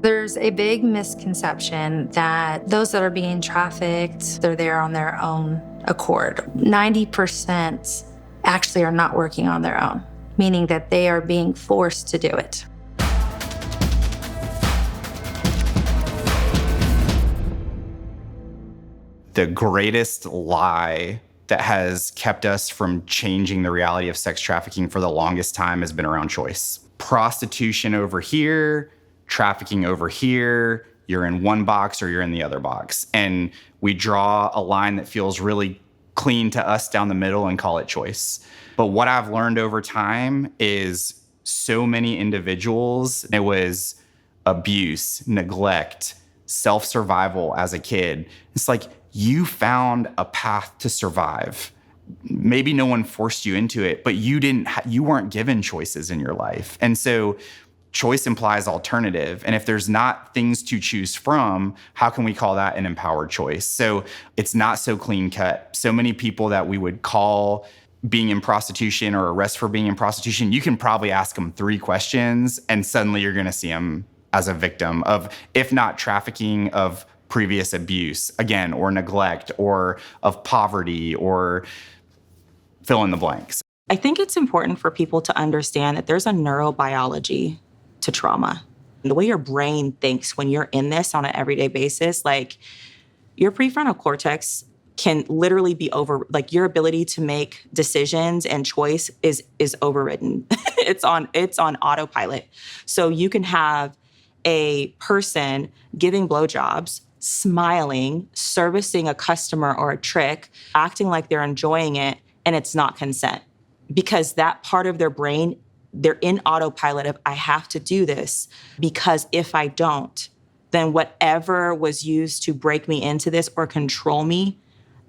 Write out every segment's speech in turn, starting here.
There's a big misconception that those that are being trafficked, they're there on their own accord. 90% actually are not working on their own, meaning that they are being forced to do it. The greatest lie that has kept us from changing the reality of sex trafficking for the longest time has been around choice. Prostitution over here, trafficking over here, you're in one box or you're in the other box. And we draw a line that feels really clean to us down the middle and call it choice. But what I've learned over time is so many individuals, it was abuse, neglect, self-survival as a kid. It's like you found a path to survive. Maybe no one forced you into it, but you weren't given choices in your life. And so choice implies alternative. And if there's not things to choose from, how can we call that an empowered choice? So it's not so clean cut. So many people that we would call being in prostitution or arrest for being in prostitution, you can probably ask them 3 questions and suddenly you're going to see them as a victim of, if not trafficking, of previous abuse, again, or neglect, or of poverty, or fill in the blanks. I think it's important for people to understand that there's a neurobiology to trauma. The way your brain thinks when you're in this on an everyday basis, like your prefrontal cortex can literally be like your ability to make decisions and choice is overridden. It's on autopilot. So you can have a person giving blowjobs, smiling, servicing a customer or a trick, acting like they're enjoying it, and it's not consent. Because that part of their brain, they're in autopilot of, I have to do this, because if I don't, then whatever was used to break me into this or control me,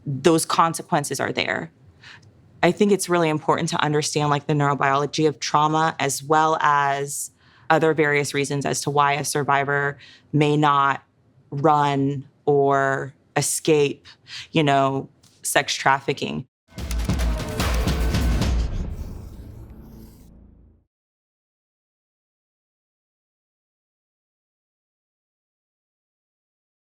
those consequences are there. I think it's really important to understand like the neurobiology of trauma, as well as other various reasons as to why a survivor may not run or escape, sex trafficking.